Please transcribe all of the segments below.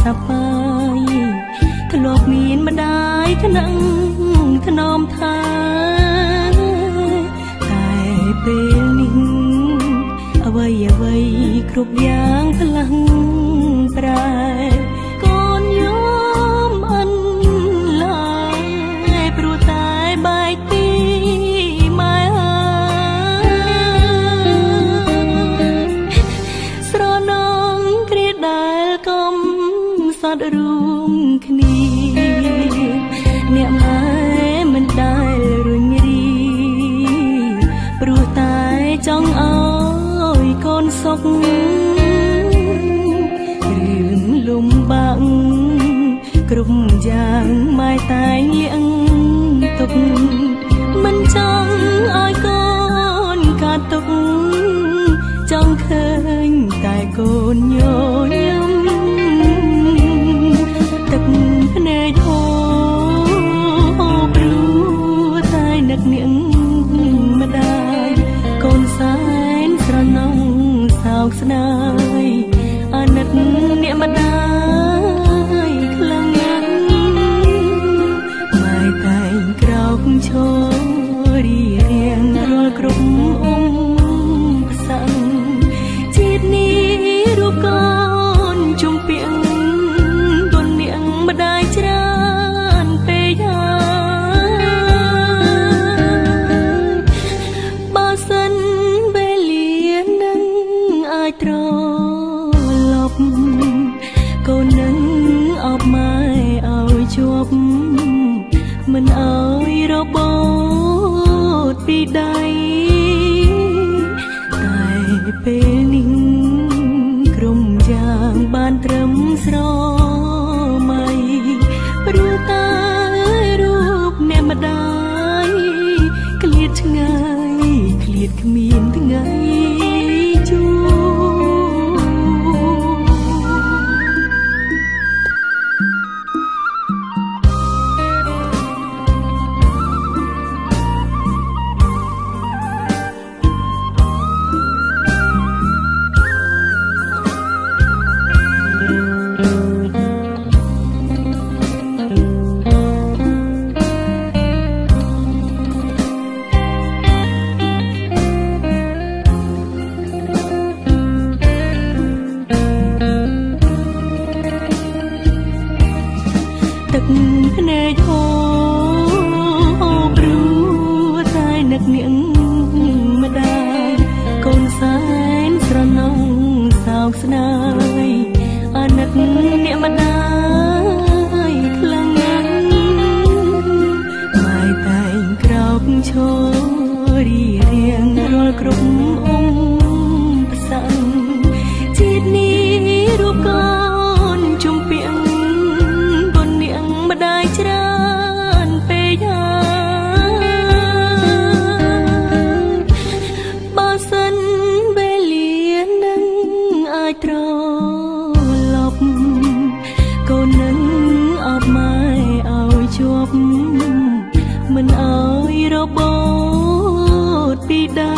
សប្បាយធ្លាប់មានម្ដាយថ្នាំងថ្នមថាតែពេលនេះអ្វីអ្វីគ្រប់យ៉ាងផ្លាំងប្រែកូនយំអិនឡើយព្រោះតែបែកពីម៉ែស្រណងគ្រាដែលកំសត់រួមគ្នាអ្នកម៉ែមិនដែលរុញរីព្រោះតែចង់ឲ្យកូនសុខរឿងលំបាកគ្រប់យ៉ាងម៉ែតែងលៀងទុកមិនចង់ឲ្យកូនកាត់ទុកចង់ឃើញតែកូនញញឹមទឹកភ្នែកហូរព្រោះតែនឹកនាងម្ដាយកូនសែនស្រណងសោកស្ដាយអាណិតអ្នកម្ដាយខ្លាំងណាស់ម៉ែតែងក្រោកឈររៀងរាល់គ្រប់ផ្សែងជាតិនេះរូបកូនជុំពីងទុននាងម្ដាយច្រើនពេកហើយបើសិនវេលានឹងអាចត្រឡប់កូននឹងអបម៉ែឲ្យជាប់មិនឲ្យរបូតពីដៃតែពេលនេះក្រុមយ៉ាងបានត្រឹមស្រមៃព្រោះតែរូបអ្នកម្ដាយឃ្លាតឆ្ងាយឃ្លាតគ្មានថ្ងៃជួបទឹកភ្នែកហូរព្រោះតែនឹកនាងម្ដាយកូនសែនស្រណងសោកស្ដាយអាណិតអ្នកម្ដាយខ្លាំងណាស់ម៉ែតែងក្រោកឈររៀងរាល់គ្រប់ផ្សែងជាតិនេះរូបកូនជុំពីងម្ដាយច្រើនពេកហើយបើសិនវេលានឹងអាចត្រឡប់កូននឹងអបម៉ែឲ្យជាប់មិនឲ្យរបូតពីដៃ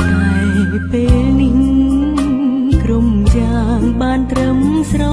តែពេលនេះក្រុមយ៉ាងបានត្រឹមស្រ